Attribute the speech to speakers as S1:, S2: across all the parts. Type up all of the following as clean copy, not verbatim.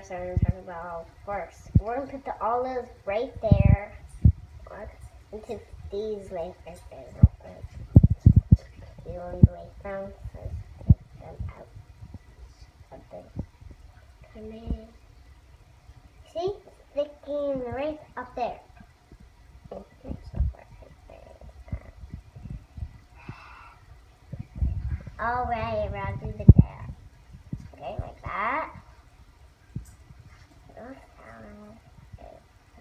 S1: first I'm going to talk about first. We're going to put the olives right there. Into these layers right there. You want to lay down, so take them out of the command. See? Sticking right up there. Alright, around through the gap. Okay, like that.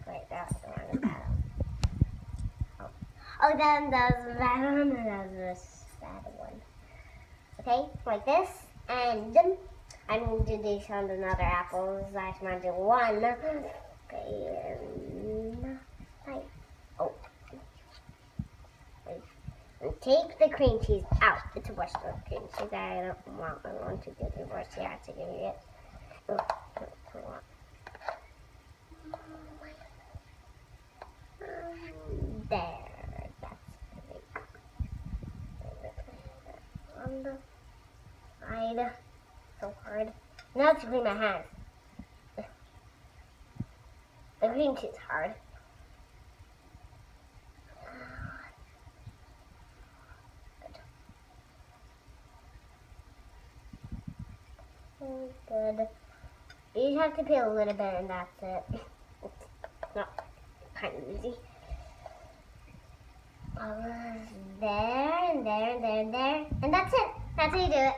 S1: Wait, that's the one in the bottom. Oh, then there's that one, and there's that one. Okay, like this, and then I'm going to do these on another apple. I just want to do one. Okay, and oh. Wait. And take the cream cheese out. It's a Worcester cream cheese. I don't want my one to get divorced. You have to give me it. Oh, there. That's great. On the side. So hard. Now to clean my hands. The cream cheese is hard. Good. You just have to peel a little bit and that's it. Not kind of easy. There, and there, and there, and there. And that's it. That's how you do it.